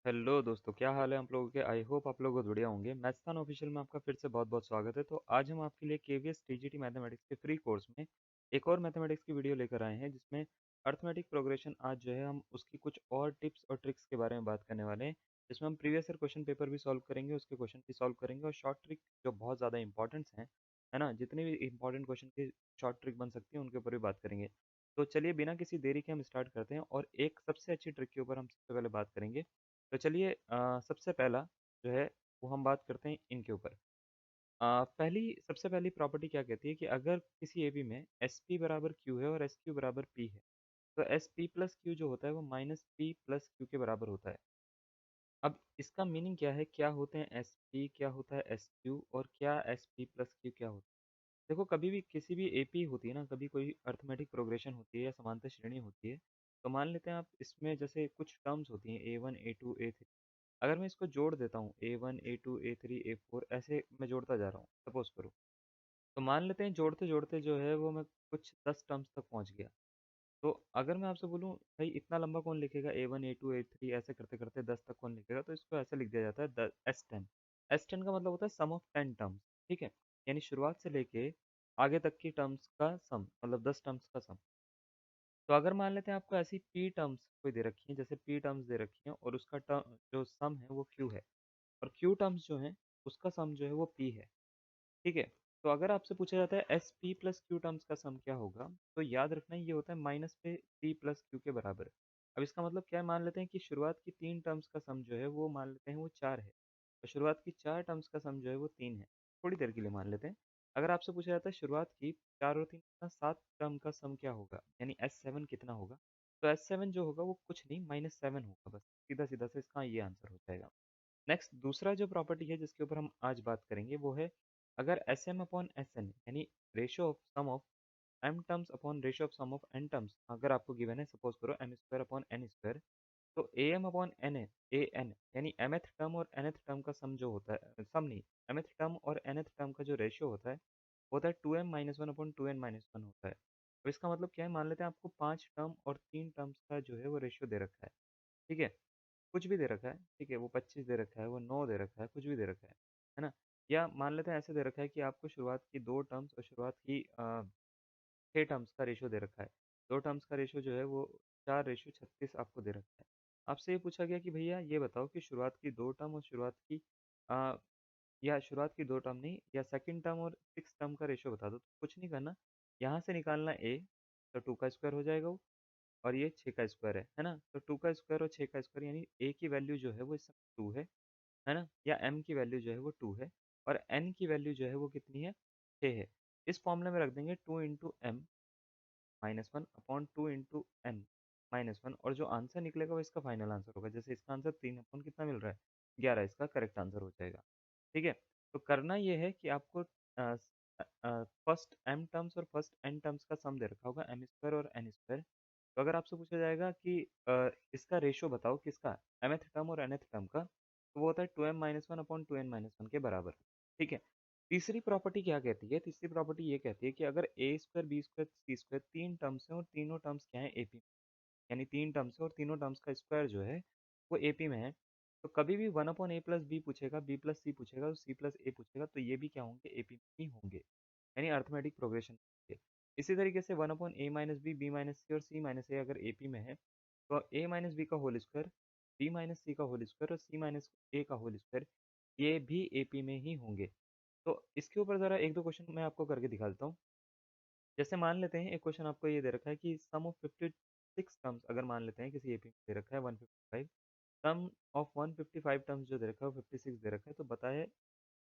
Hello दोस्तों, क्या हाल है आप लोगों के। आई होप आप लोग बढ़िया होंगे। मैथ्सतान ऑफिशियल में आपका फिर से बहुत बहुत स्वागत है। तो आज हम आपके लिए केवीएस टीजीटी मैथमेटिक्स के फ्री कोर्स में एक और मैथमेटिक्स की वीडियो लेकर आए हैं, जिसमें अर्थमेटिक प्रोग्रेशन आज जो है हम उसकी कुछ और टिप्स और ट्रिक्स के बारे में बात करने वाले हैं, जिसमें हम प्रीवियस ईयर क्वेश्चन पेपर भी सॉल्व करेंगे, उसके क्वेश्चन भी सॉल्व करेंगे और शॉर्ट ट्रिक जो बहुत ज़्यादा इंपॉर्टेंट्स हैं, है ना, जितने भी इंपॉर्टेंट क्वेश्चन की शॉर्ट ट्रिक बन सकती है उनके ऊपर भी बात करेंगे। तो चलिए बिना किसी देरी के हम स्टार्ट करते हैं और एक सबसे अच्छी ट्रिक के ऊपर हम सबसे पहले बात करेंगे। तो चलिए सबसे पहला जो है वो हम बात करते हैं इनके ऊपर। पहली सबसे पहली प्रॉपर्टी क्या कहती है कि अगर किसी एबी में एस पी बराबर क्यू है और एस क्यू बराबर पी है, तो एस पी प्लस क्यू जो होता है वो माइनस पी प्लस क्यू के बराबर होता है। अब इसका मीनिंग क्या है, क्या होते हैं एस पी, क्या होता है एस क्यू और क्या एस पी प्लस क्यू क्या होता है। देखो, कभी भी किसी भी एपी होती है ना, कभी कोई अर्थमेटिक प्रोग्रेशन होती है या समांतर श्रेणी होती है, तो मान लेते हैं आप इसमें जैसे कुछ टर्म्स होती हैं A one A two A three. अगर मैं इसको जोड़ देता हूँ A one A two A three A four, ऐसे मैं जोड़ता जा रहा हूँ, सपोज करो, तो मान लेते हैं जोड़ते जोड़ते जो है वो मैं कुछ 10 टर्म्स तक पहुँच गया। तो अगर मैं आपसे बोलूँ भाई इतना लंबा कौन लिखेगा, A one A two A three ऐसे करते करते 10 तक कौन लिखेगा, तो इसको ऐसे लिख दिया जाता है एस टेन। एस टेन का मतलब होता है सम ऑफ 10 टर्म्स। ठीक है, यानी शुरुआत से लेके आगे तक की टर्म्स का सम, मतलब 10 टर्म्स का सम। तो अगर मान लेते हैं आपको ऐसी पी टर्म्स कोई दे रखी है, जैसे पी टर्म्स दे रखी हैं और उसका टर्म जो सम है वो क्यू है, और क्यू टर्म्स जो है उसका सम जो है वो पी है। ठीक है, तो अगर आपसे पूछा जाता है S P plus Q terms का सम क्या होगा, तो याद रखना ये होता है माइनस पे पी प्लस क्यू के बराबर। अब इसका मतलब क्या है, मान लेते हैं कि शुरुआत की 3 टर्म्स का सम जो है वो मान लेते हैं वो 4 है, और शुरुआत की 4 टर्म्स का सम जो है वो 3 है। थोड़ी देर के लिए मान लेते हैं। अगर आपसे पूछा जाता है शुरुआत की 4 और 3 का 7 टर्म का सम क्या होगा, यानी एस सेवन कितना होगा, तो एस सेवन जो होगा वो कुछ नहीं, -7 होगा बस। सीधा सीधा से इसका ये आंसर हो जाएगा। नेक्स्ट दूसरा जो प्रॉपर्टी है जिसके ऊपर हम आज बात करेंगे वो है, अगर S M upon S N यानी ratio of sum of M terms upon ratio of sum of N terms अगर आपको गिवन है, सपोज करो M square upon N square, तो A M upon N A N यानी mth term और nth term का sum जो होता है, सम नहीं, एमएथ टर्म और एनएथ टर्म का जो रेशियो होता है 2m-1 अपॉन 2n-1 होता है। तो इसका मतलब क्या है, मान लेते हैं आपको 5 टर्म और 3 टर्म्स का जो है वो रेशियो दे रखा है। ठीक है, कुछ भी दे रखा है, ठीक है, वो 25 दे रखा है, वो 9 दे रखा है, कुछ भी दे रखा है ना। या मान लेते हैं ऐसे दे रखा है कि आपको शुरुआत की 2 टर्म्स और शुरुआत की 6 टर्म्स का रेशियो दे रखा है। 2 टर्म्स का रेशियो जो है वो 4:36 आपको दे रखा है। आपसे ये पूछा गया कि भैया ये बताओ कि शुरुआत की 2 टर्म और शुरुआत की अ, या शुरुआत की 2 टर्म नहीं, या सेकंड टर्म और 6 टर्म का रेशियो बता दो। तो कुछ नहीं करना, यहाँ से निकालना ए, तो 2 का स्क्वायर हो जाएगा वो, और ये 6 का स्क्वायर है ना। तो 2 का स्क्वायर और 6 का स्क्वायर यानी ए की वैल्यू जो है वो इस समय 2 है ना, या एम की वैल्यू जो है वो 2 है, और एन की वैल्यू जो है वो कितनी है, 6 है। इस फॉर्मूले में रख देंगे 2 into M -1 upon 2 into N -1, और जो आंसर निकलेगा वो इसका फाइनल आंसर होगा। जैसे इसका आंसर 3 अपॉन कितना मिल रहा है, 11, इसका करेक्ट आंसर हो जाएगा। ठीक है, तो करना ये है कि आपको फर्स्ट एम टर्म्स और फर्स्ट एन टर्म्स का सम दे रखा होगा, एम स्क्वायर और एन स्क्वायर। तो अगर आपसे पूछा जाएगा कि इसका रेशियो बताओ किसका, mth टर्म और nth टर्म का, तो वो होता है 2m-1 अपॉन 2n-1 के बराबर। ठीक है, तीसरी प्रॉपर्टी क्या कहती है, तीसरी प्रॉपर्टी ये कहती है कि अगर ए स्क्वायर बी स्क्वायर सी स्क्वायर 3 टर्म्स हैं और तीनों टर्म्स क्या है एपी, यानी 3 टर्म्स है और तीनों टर्म्स का स्क्वायर जो है वो एपी में है, तो कभी भी 1/a प्लस बी पूछेगा, बी प्लस सी पूछेगा, तो सी प्लस ए पूछेगा, तो ये भी क्या होंगे, एपी में ही होंगे, यानी अर्थमेटिक प्रोग्रेशन होंगे। इसी तरीके से 1/a-b, बी माइनस सी और सी माइनस ए अगर एपी में है, तो ए माइनस बी का होल स्क्वायर, बी माइनस सी का होल स्क्वायर और सी माइनस ए का होल स्क्वायर, ये भी एपी में ही होंगे। तो इसके ऊपर ज़रा एक दो क्वेश्चन मैं आपको करके दिखा देता हूँ। जैसे मान लेते हैं एक क्वेश्चन आपको ये दे रखा है कि सम ऑफ 56 टर्म्स, अगर मान लेते हैं किसी एपी में दे रखा है 155, सम ऑफ 155 टर्म्स जो दे रखा है वो 56 दे रखा है, तो बताए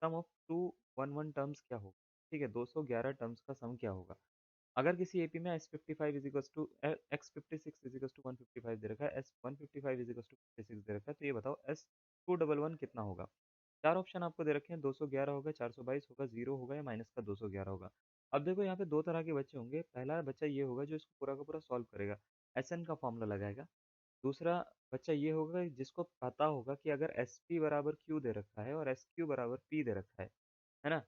सम ऑफ 211 टर्म्स क्या होगा। ठीक है, 211 टर्म्स का सम क्या होगा। अगर किसी एपी में S fifty five is equals to X fifty six is equals to 155 दे रखा है, एस 155 इज इक्वल्स टू 56 दे रखा है, तो ये बताओ एस 211 कितना होगा। चार ऑप्शन आपको दे रखे हैं, 211 होगा, 422 होगा, जीरो होगा, या माइनस का 211 होगा। अब देखो यहाँ पे दो तरह के बच्चे होंगे। पहला बच्चा ये होगा जो इसको पूरा का पूरा सॉल्व करेगा, एस एन का फॉर्मूला लगाएगा। दूसरा बच्चा ये होगा जिसको पता होगा कि अगर एस पी बराबर क्यू दे रखा है और एस क्यू बराबर पी दे रखा है ना,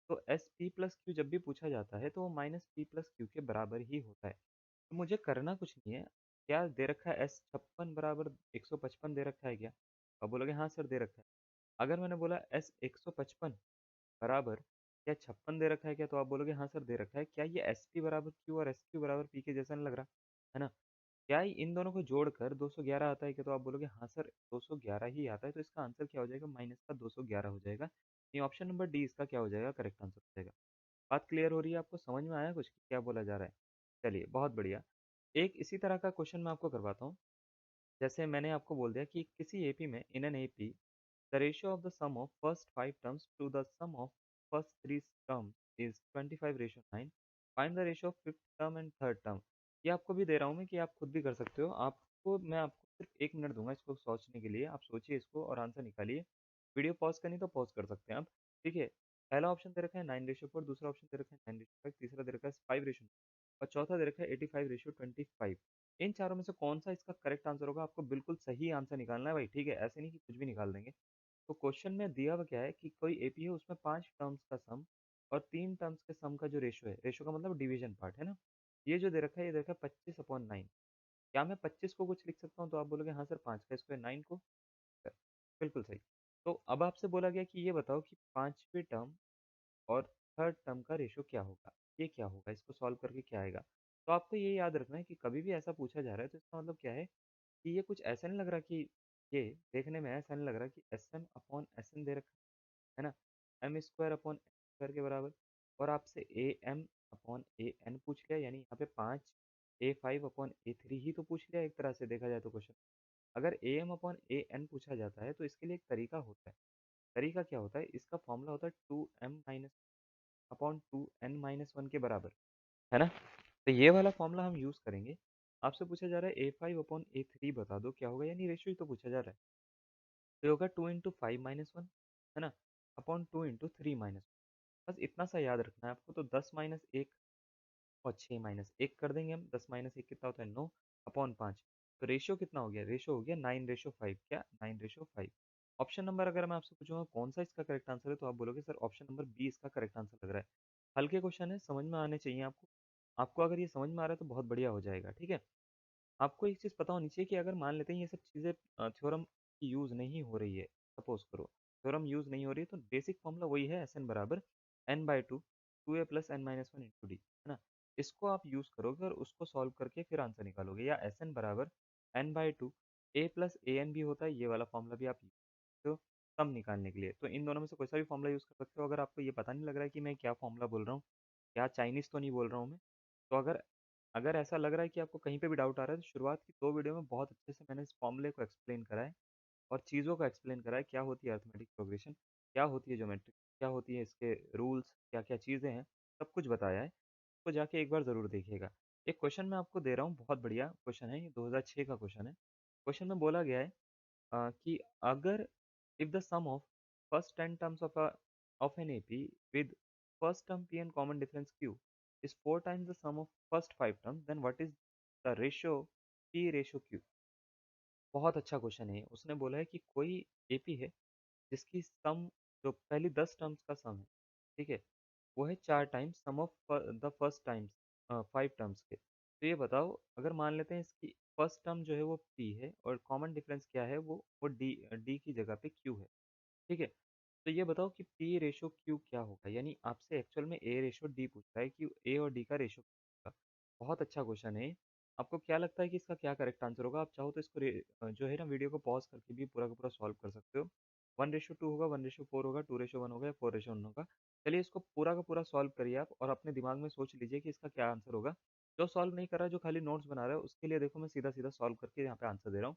तो एस पी प्लस क्यू जब भी पूछा जाता है तो वो माइनस पी प्लस क्यू के बराबर ही होता है। तो मुझे करना कुछ नहीं है, क्या दे रखा है, एस 56 बराबर 155 दे रखा है क्या, आप बोलोगे हाँ सर दे रखा है। अगर मैंने बोला एस 155 बराबर क्या 56 दे रखा है क्या, तो आप बोलोगे हाँ सर दे रखा है। क्या ये एस पी बराबर क्यू और एस क्यू बराबर पी के जैसा नहीं लग रहा है ना? क्या इन दोनों को जोड़कर 211 आता है क्या, तो आप बोलोगे हाँ सर 211 ही आता है। तो इसका आंसर क्या हो जाएगा, माइनस का 211 हो जाएगा। ये ऑप्शन नंबर डी इसका क्या हो जाएगा, करेक्ट आंसर हो जाएगा। बात क्लियर हो रही है आपको, समझ में आया कुछ कि क्या बोला जा रहा है? चलिए बहुत बढ़िया। एक इसी तरह का क्वेश्चन मैं आपको करवाता हूँ। जैसे मैंने आपको बोल दिया कि किसी एपी में in an AP the ratio of the sum of first 5 terms to the sum of first 3 terms is 25:9। Find the ratio of fifth term and third term. ये आपको भी दे रहा हूँ मैं कि आप खुद भी कर सकते हो। मैं आपको सिर्फ 1 मिनट दूंगा इसको सोचने के लिए। आप सोचिए इसको और आंसर निकालिए। वीडियो पॉज करनी तो पॉज कर सकते हैं आप। ठीक है, पहला ऑप्शन दे रखा है 9:4, दूसरा ऑप्शन दे रखा है 9:5, तीसरा दे रखा है 5:, और चौथा दे रखा है 85:25। इन चारों में से कौन सा इसका करेक्ट आंसर होगा, आपको बिल्कुल सही आंसर निकालना है भाई। ठीक है, ऐसे नहीं कि कुछ भी निकाल देंगे। तो क्वेश्चन में दिया हुआ क्या है कि कोई एपी है, उसमें 5 टर्म्स का सम और 3 टर्म्स के सम का जो रेशो है, रेशो का मतलब डिवीजन पार्ट है ना, ये जो दे रखा है, ये दे रखा है 25/9। क्या मैं 25 को कुछ लिख सकता हूँ, तो आप बोलोगे हाँ सर 5 का स्क्वायर 9 को। सर, बिल्कुल सही। तो अब आपसे बोला गया कि ये बताओ कि पांचवी टर्म और थर्ड टर्म का रेशो क्या होगा। ये क्या होगा, इसको सॉल्व करके क्या आएगा। तो आपको ये याद रखना है कि कभी भी ऐसा पूछा जा रहा है तो इसका मतलब क्या है कि ये कुछ ऐसा नहीं लग रहा कि ये देखने में ऐसा नहीं लग रहा कि S M upon S N दे रखा है ना, M square upon N square के बराबर, और आपसे A M upon A N पूछ लिया, यानी यहाँ पे 5 A5/A3 ही तो पूछ लिया एक तरह से देखा जाए तो क्वेश्चन। अगर A M upon A N पूछा जाता है तो इसके लिए एक तरीका होता है। तरीका क्या होता है, इसका फॉर्मूला होता है 2m-अपॉन 2n-1 के बराबर, है ना। तो ये वाला फॉर्मूला हम यूज करेंगे। आपसे पूछा जा रहा है A5/A3 बता दो क्या होगा, यानी रेशियो ही तो पूछा जा रहा है। तो ये होगा 2 × 5 - 1, है ना, अपॉन 2 × 3 - 1। बस इतना सा याद रखना है आपको। तो 10 - 1 और 6 - 1 कर देंगे हम। 10 - 1 कितना होता है, 9/5। तो रेशियो कितना हो गया, रेशियो हो गया 9:5। क्या, 9:5। ऑप्शन नंबर अगर मैं आपसे पूछूंगा कौन सा इसका करेक्ट आंसर है, तो आप बोलोगे सर ऑप्शन नंबर बी इसका करेक्ट आंसर लग रहा है। हल्के क्वेश्चन है, समझ में आने चाहिए आपको। आपको अगर ये समझ में आ रहा है तो बहुत बढ़िया हो जाएगा। ठीक है, आपको एक चीज़ पता होनी चाहिए कि अगर मान लेते हैं ये सब चीज़ें थ्योरम की यूज़ नहीं हो रही है, सपोज करो थ्योरम यूज़ नहीं हो रही है, तो बेसिक फॉर्मूला वही है, एस एन बराबर n/2 2a+n-1 × d, है ना। इसको आप यूज़ करोगे और उसको सॉल्व करके फिर आंसर निकालोगे। या एस एन बराबर n/2 a+an भी होता है, ये वाला फॉर्मूला भी आप यूज करते हो सम निकालने के लिए। तो इन दोनों में से कोई सा भी फॉर्मूला यूज़ कर सकते हो। अगर आपको ये पता नहीं लग रहा है कि मैं क्या फॉर्मूला बोल रहा हूँ, क्या चाइनीज़ तो नहीं बोल रहा हूँ मैं, तो अगर अगर ऐसा लग रहा है कि आपको कहीं पे भी डाउट आ रहा है, तो शुरुआत की 2 वीडियो में बहुत अच्छे से मैंने इस फॉर्मूले को एक्सप्लेन करा है और चीज़ों को एक्सप्लेन करा है। क्या होती है अरिथमेटिक प्रोग्रेशन, क्या होती है ज्योमेट्रिक, क्या होती है इसके रूल्स, क्या-क्या चीज़ें हैं, सब कुछ बताया है। तो जाके एक बार ज़रूर देखिएगा। एक क्वेश्चन मैं आपको दे रहा हूँ, बहुत बढ़िया क्वेश्चन है, ये 2006 का क्वेश्चन है। क्वेश्चन में बोला गया है कि अगर if the sum of first 10 terms of n AP with first term p and common difference q is 4 times the sum of first 5 terms, then what is the ratio p ratio q. बहुत अच्छा question है। उसने बोला है कि कोई AP है जिसकी सम, जो पहली 10 टर्म्स का सम है, ठीक है, वो है 4 times sum of the first times 5 terms के। तो ये बताओ, अगर मान लेते हैं इसकी फर्स्ट टर्म जो है वो पी है और कॉमन डिफरेंस क्या है, वो डी डी की जगह पे क्यू है। ठीक है, तो ये बताओ कि पी रेशो क्यू क्या होगा, यानी आपसे एक्चुअल में ए रेशो डी पूछ रहा है कि ए और डी का रेशो क्या होगा। बहुत अच्छा क्वेश्चन है। आपको क्या लगता है कि इसका क्या करेक्ट आंसर होगा? आप चाहो तो इसको जो है ना, वीडियो को पॉज करके भी पूरा का पूरा सॉल्व कर सकते हो। 1:2 होगा, 1:4 होगा, 2:1 होगा या 4:1 होगा। चलिए इसको पूरा का पूरा सॉल्व करिए आप और अपने दिमाग में सोच लीजिए कि इसका क्या आंसर होगा। जो सॉल्व नहीं कर रहा है, जो खाली नोट्स बना रहा है, उसके लिए देखो मैं सीधा सीधा सॉल्व करके यहाँ पे आंसर दे रहा हूँ।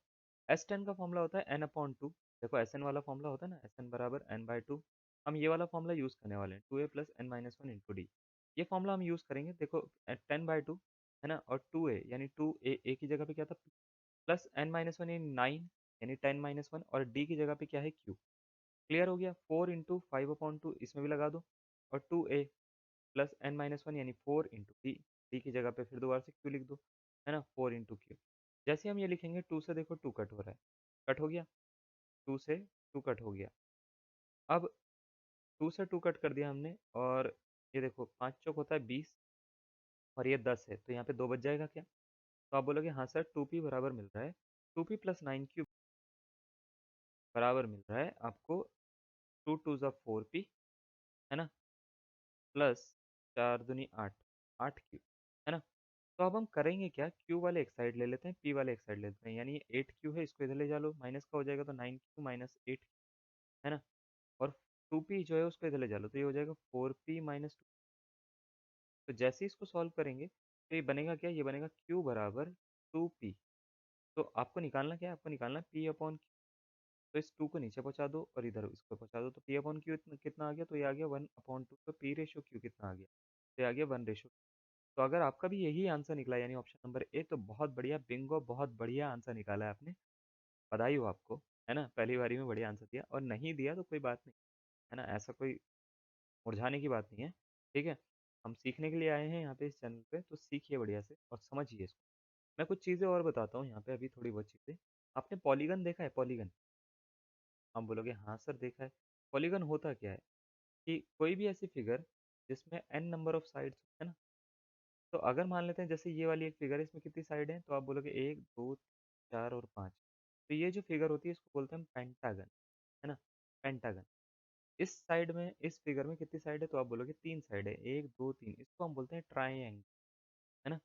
S10 का फॉर्मूला होता है n/2। देखो एस एन वाला फॉर्मूला होता है ना, एस एन बराबर n/2। हम ये वाला फॉर्मूला यूज़ करने वाले हैं, 2a+n-1 × d। ये फॉर्मूला हम यूज़ करेंगे। देखो 10/2 है ना, और 2a यानी 2a, a की जगह पे क्या था, प्लस n-1 यानी 9 यानी 10-1, और d की जगह पे क्या है, q। क्लियर हो गया। 4 × 5/2 इसमें भी लगा दो, और 2a प्लस n-1 यानी 4 × d, d की जगह पे फिर दोबारा से q लिख दो, है ना, 4 × q। जैसे हम ये लिखेंगे 2 से देखो 2 कट हो रहा है, कट हो गया, 2 से 2 कट हो गया। अब 2 से 2 कट कर दिया हमने, और ये देखो 5 चौक होता है 20 और ये 10 है, तो यहाँ पे 2 बच जाएगा क्या? तो आप बोलोगे हाँ सर 2p बराबर मिल रहा है 2p + 9q। बराबर मिल रहा है आपको 2 2 ज़ा 4p, है ना, प्लस 4 दूनी 8, 8 क्यू, है ना। तो अब हम करेंगे क्या, क्यू वाले एक साइड ले लेते हैं, पी वाले एक साइड ले लेते हैं, यानी 8 क्यू है, इसको इधर ले जा लो, माइनस का हो जाएगा तो 9 क्यू माइनस 8, है ना। और 2p जो है उसको इधर ले जा लो, तो ये हो जाएगा 4p-2। तो जैसे ही इसको सॉल्व करेंगे तो ये बनेगा क्या, ये बनेगा q बराबर 2p। तो आपको निकालना क्या है, आपको निकालना है p अपॉन q। तो इस 2 को नीचे पहुंचा दो और इधर इसको पहुंचा दो, तो p अपॉन क्यू कितना आ गया, तो ये आ गया 1/2। तो p रेशो q कितना आ गया, तो ये आ गया 1/2। तो अगर आपका भी यही आंसर निकला यानी ऑप्शन नंबर ए, तो बहुत बढ़िया, बिंगो, बहुत बढ़िया आंसर निकाला है आपने, बधाई हो आपको, है ना, पहली बारी में बढ़िया आंसर दिया। और नहीं दिया तो कोई बात नहीं, है ना, ऐसा कोई मुरझाने की बात नहीं है, ठीक है। हम सीखने के लिए आए हैं यहाँ पे इस चैनल पे, तो सीखिए बढ़िया से और समझिए इसको। मैं कुछ चीज़ें और बताता हूँ यहाँ पे अभी, थोड़ी बहुत चीज़ें। आपने पॉलीगन देखा है, पॉलीगन? हम बोलोगे हाँ सर देखा है। पॉलीगन होता क्या है कि कोई भी ऐसी फिगर जिसमें n नंबर ऑफ साइड्स, है ना। तो अगर मान लेते हैं जैसे ये वाली एक फिगर है, इसमें कितनी साइड है, तो आप बोलोगे 1 2 4 और 5। तो ये जो फिगर होती है इसको बोलते हैं हम पेंटागन, है ना, पेंटागन। इस साइड में, इस फिगर में कितनी साइड है, तो आप बोलोगे 3 साइड है, 1 2 3, इसको हम बोलते हैं ट्राइंगल, है ना।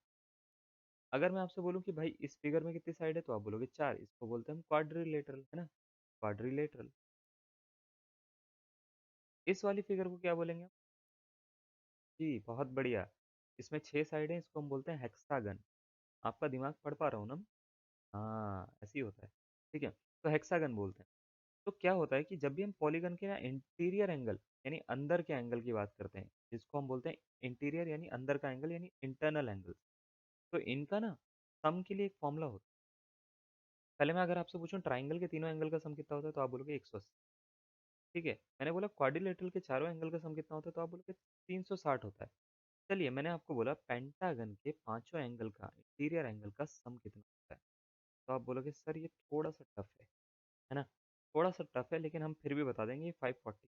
अगर मैं आपसे बोलूं कि भाई इस फिगर में कितनी साइड है, तो आप बोलोगे 4, इसको बोलते हैं हम क्वाड्रिलेटरल, है ना, क्वाड्रिलेटरल। इस वाली फिगर को क्या बोलेंगे हम? जी बहुत बढ़िया, इसमें 6 साइड है, इसको हम बोलते हैं हेक्सागन। आपका दिमाग पढ़ पा रहा हूँ ना मैं? हाँ ऐसे ही होता है, ठीक है। तो हेक्सागन बोलते हैं। तो क्या होता है कि जब भी हम पॉलीगन के ना इंटीरियर एंगल यानी अंदर के एंगल की बात करते हैं, जिसको हम बोलते हैं इंटीरियर यानी अंदर का एंगल यानी इंटरनल एंगल, तो इनका ना सम के लिए एक फॉर्मूला होता है। पहले मैं अगर आपसे पूछूं ट्राइंगल के तीनों एंगल का सम कितना होता है, तो आप बोलोगे 180, ठीक है। मैंने बोला क्वाड्रिलेटरल के चारों एंगल का सम कितना होता है, तो आप बोलोगे 360 होता है। चलिए मैंने आपको बोला पेंटागन के पांचों एंगल का इंटीरियर एंगल का सम कितना होता है, तो आप बोलोगे सर ये थोड़ा सा टफ है ना, थोड़ा सा टफ है, लेकिन हम फिर भी बता देंगे 540।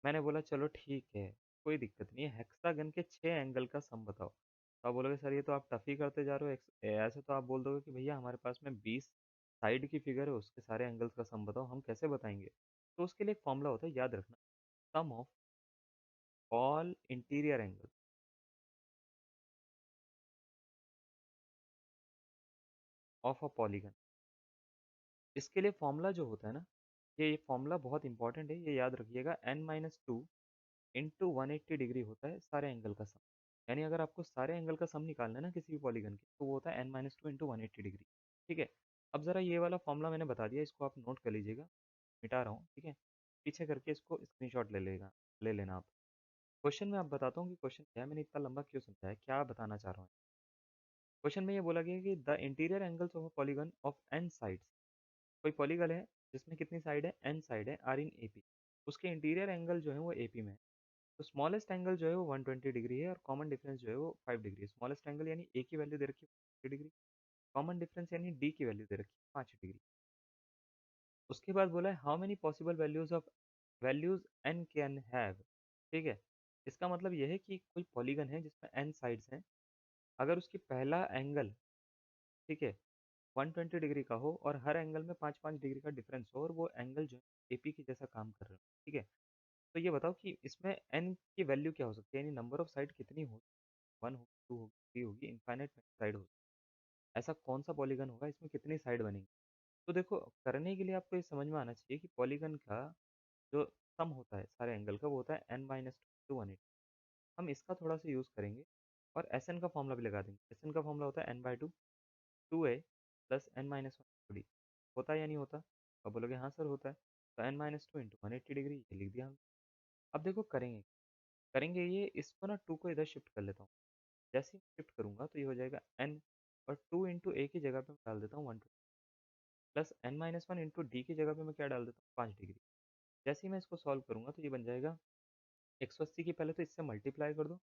मैंने बोला चलो ठीक है, कोई दिक्कत नहीं है, हेक्सागन के 6 एंगल का सम बताओ। तो आप बोलोगे सर ये तो आप टफ ही करते जा रहे हो, ऐसे तो आप बोल दोगे कि भैया हमारे पास में 20 साइड की फिगर है, उसके सारे एंगल्स का सम बताओ, हम कैसे बताएंगे। तो उसके लिए एक फॉर्मूला होता है, याद रखना, sum of all interior angle of a polygon. इसके लिए फॉर्मूला जो होता है ना, ये फॉर्मूला बहुत इंपॉर्टेंट है, ये याद रखिएगा, n-2 इंटू 180 डिग्री होता है सारे एंगल का सम। यानी अगर आपको सारे एंगल का सम निकालना है ना किसी भी पॉलीगन के, तो वो होता है n-2 इंटू 180 डिग्री, ठीक है। अब जरा ये वाला फॉर्मूला मैंने बता दिया, इसको आप नोट कर लीजिएगा, मिटा रहा हूँ, ठीक है। पीछे करके इसको स्क्रीनशॉट ले लेना आप। क्वेश्चन में आप बताता हूँ कि क्वेश्चन क्या है, मैंने इतना लंबा क्यों समझाया, क्या बताना चाह रहा हूँ। क्वेश्चन में ये बोला गया कि the interior angles of polygon of n sides, कोई पॉलीगन है जिसमें कितनी साइड है, एन साइड है, आर इन एपी, उसके इंटीरियर एंगल जो है वो एपी में है। तो स्मॉलेस्ट एंगल जो है वो 120 डिग्री है और कॉमन डिफरेंस जो है वो 5 डिग्री है। स्मॉलेस्ट एंगल यानी ए की वैल्यू दे रखी है 50 डिग्री, कॉमन डिफरेंस यानी डी की वैल्यू दे रखी है 5 डिग्री। उसके बाद बोला है how many possible values n can have, ठीक है। इसका मतलब यह है कि कोई पॉलीगन है जिसमें एन साइड्स हैं, अगर उसकी पहला एंगल, ठीक है, 120 डिग्री का हो और हर एंगल में 5 5 डिग्री का डिफरेंस हो और वो एंगल जो है एपी की जैसा काम कर रहे हो, ठीक है। तो ये बताओ कि इसमें एन की वैल्यू क्या हो सकती है, यानी नंबर ऑफ साइड कितनी हो, 1 होगी, 2 होगी, 3 होगी, इनफाइनाइट साइड होगी। ऐसा कौन सा पॉलीगन होगा इसमें कितनी साइड बनेंगी। तो देखो करने के लिए आपको ये समझ में आना चाहिए कि पॉलीगन का जो सम होता है सारे एंगल का, वो होता है n-2 हम इसका थोड़ा सा यूज़ करेंगे और एस एन का फॉर्मूला भी लगा देंगे। एस एन का फॉर्मूला होता है n/2 2a प्लस n-1 होता है या नहीं होता, अब बोलोगे हाँ सर होता है। तो n-2 इंटू 180 डिग्री ये लिख दिया हम। अब देखो करेंगे, ये इसको ना 2 को इधर शिफ्ट कर लेता हूँ। जैसे ही शिफ्ट करूंगा तो ये हो जाएगा n, और 2 इंटू ए की जगह पे मैं डाल देता हूँ 120, प्लस n-1 इंटू डी की जगह पे मैं क्या डाल देता हूँ 5 डिग्री। जैसे ही मैं इसको सॉल्व करूंगा तो ये बन जाएगा 180 की, पहले तो इससे मल्टीप्लाई कर दो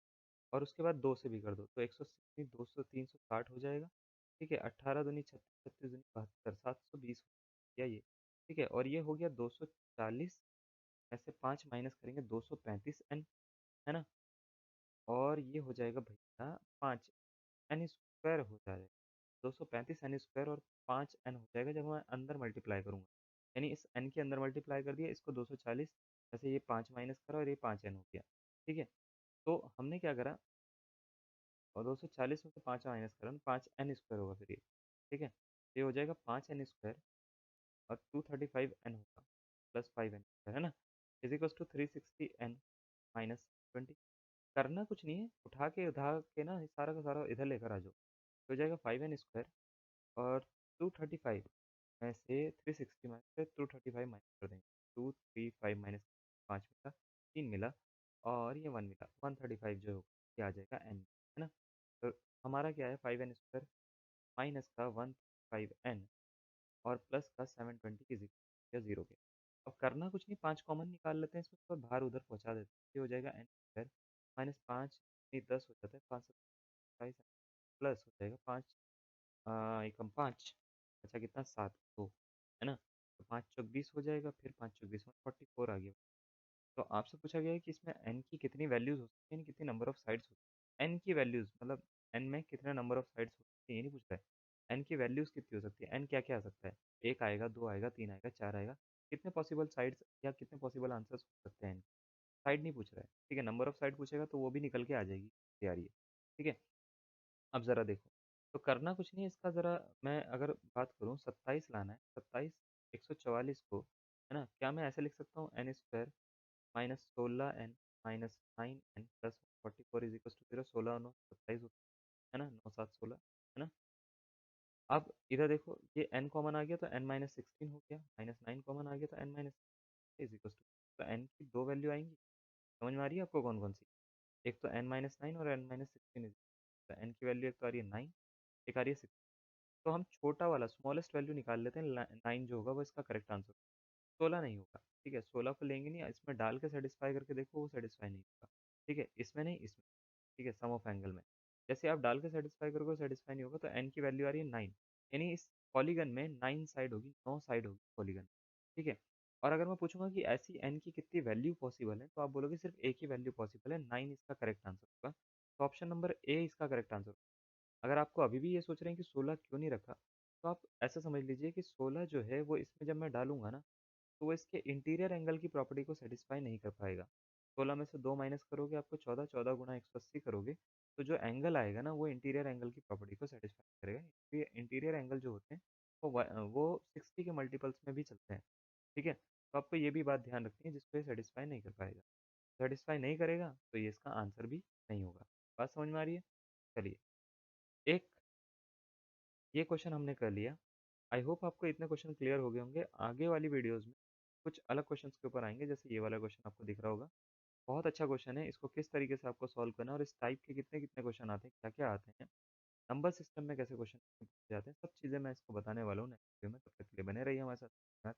और उसके बाद 2 से भी कर दो, तो 180 200 360 हो जाएगा, ठीक है। 18 दूनी 36, 36 दूनी 72, 720 या ये, ठीक है। और ये हो गया 240, ऐसे 5 माइनस करेंगे 235 एन, है ना। और ये हो जाएगा भैया 5 एन स्क्वायर हो जाएगा, 235 एन स्क्वायर और 5 एन हो जाएगा जब मैं अंदर मल्टीप्लाई करूंगा। यानी इस n के अंदर मल्टीप्लाई कर दिया, इसको 240, ऐसे ये 5 माइनस करा और ये 5n हो गया। ठीक है? तो हमने क्या करा, और 240 में से 5 माइनस करा ना, 5n स्क्वायर होगा फिर ये। ठीक है? ये हो जाएगा 5n स्क्वायर और 235n होगा प्लस 5n स्क्वायर, है ना? Is equals to 360n minus 20। करना कुछ नहीं है, उठा के उठा के ना सारा का सारा इधर लेकर आ जाओ, तो हो जाएगा 5n स्क्वायर और 235 में से 360 माइनस से 235 माइनस कर देंगे। 235 माइनस 5 मिला, 3 मिला और ये 1 मिला, 135 जो ये आ जाएगा n, है ना? तो हमारा क्या है, 5n स्क्वायर माइनस का 135n और प्लस का 720 इज इक्वल या जीरो के। अब करना कुछ नहीं, 5 कॉमन निकाल लेते हैं इसमें और बाहर उधर पहुंचा देते हैं। ये हो जाएगा n स्क्वायर माइनस 5, नहीं 10 हो जाता है, 5 प्लस हो जाएगा 5, एकम 5, अच्छा कितना 7 2, है ना? तो 5 चौक 20 हो जाएगा, फिर 5 चौक 20 में 44 आ गया। तो आपसे पूछा गया है कि इसमें n की कितनी वैल्यूज हो सकती हैं, कितनी नंबर ऑफ साइड्स हो सकती हैं। n की वैल्यूज मतलब n में कितने नंबर ऑफ साइड्स हो सकती हैं, ये नहीं पूछ रहा है। n की वैल्यूज कितनी हो सकती है, n क्या क्या आ सकता है, एक आएगा, दो आएगा, तीन आएगा, चार आएगा, कितने पॉसिबल साइड्स या कितने पॉसिबल आंसर्स हो सकते हैं। साइड नहीं पूछ रहा है, ठीक है? नंबर ऑफ साइड पूछेगा तो वो भी निकल के आ जाएगी तैयारी है। ठीक है? अब ज़रा देखो, तो करना कुछ नहीं है इसका, ज़रा मैं अगर बात करूँ 27 लाना है, 27 144 को, है ना? क्या मैं ऐसे लिख सकता हूँ, n square minus 16n minus 9n plus 44 is equal to 0, 16 और 9 27 होता है ना, 9 7 16, है ना? अब इधर देखो, ये n कॉमन आ गया तो n माइनस 16 हो गया, माइनस 9 कॉमन आ गया तो n minus is equal to, तो n की दो वैल्यू आएंगी। समझ में आ रही है आपको कौन कौन सी? एक तो n माइनस 9 और n माइनस 16, तो n की वैल्यू एक तो आ रही है 9, एक आ रही है 16। तो हम छोटा वाला स्मॉलेस्ट वैल्यू निकाल लेते हैं, 9 जो होगा वो इसका करेक्ट आंसर, 16 नहीं होगा। ठीक है? 16 को लेंगे नहीं, इसमें डाल के सेटिस्फाई करके देखो, वो सेटिस्फाई नहीं होगा। ठीक है? इसमें नहीं, इसमें। ठीक है? सम ऑफ एंगल में जैसे आप डाल के सेटिस्फाई करोगे, सेटिस्फाई नहीं होगा, तो एन की वैल्यू आ रही है 9, यानी इस पॉलीगन में 9 साइड होगी, 9 साइड होगी पॉलीगन। ठीक है? और अगर मैं पूछूंगा कि ऐसी एन की कितनी वैल्यू पॉसिबल है, तो आप बोलोगे सिर्फ एक ही वैल्यू पॉसिबल है, 9 इसका करेक्ट आंसर होगा। तो ऑप्शन नंबर ए इसका करेक्ट आंसर। अगर आपको अभी भी ये सोच रहे हैं कि 16 क्यों नहीं रखा, तो आप ऐसा समझ लीजिए कि 16 जो है वो इसमें जब मैं डालूंगा ना, तो वो इसके इंटीरियर एंगल की प्रॉपर्टी को सेटिस्फाई नहीं कर पाएगा। 16 में से 2 माइनस करोगे आपको 14, 14 गुणा 180 करोगे, तो जो एंगल आएगा ना वो इंटीरियर एंगल की प्रॉपर्टी को सेटिस्फाई करेगा। ये इंटीरियर एंगल जो होते हैं वो 60 के मल्टीपल्स में भी चलते हैं। ठीक है? तो आपको ये भी बात ध्यान रखनी है, जिसको ये सेटिस्फाई नहीं कर पाएगा। सेटिस्फाई नहीं करेगा तो ये इसका आंसर भी नहीं होगा। बात समझ में आ रही है? चलिए, एक ये क्वेश्चन हमने कर लिया। आई होप आपको इतने क्वेश्चन क्लियर हो गए होंगे। आगे वाली वीडियोस में कुछ अलग क्वेश्चंस के ऊपर आएंगे, जैसे ये वाला क्वेश्चन आपको दिख रहा होगा, बहुत अच्छा क्वेश्चन है। इसको किस तरीके से आपको सॉल्व करना है और इस टाइप के कितने कितने क्वेश्चन आते हैं, क्या क्या आते हैं, नंबर सिस्टम में कैसे क्वेश्चन पूछे जाते हैं, सब चीज़ें मैं इसको बताने वाला हूँ नेक्स्ट वीडियो में। तब तक के लिए बने रहिए हमारे साथ।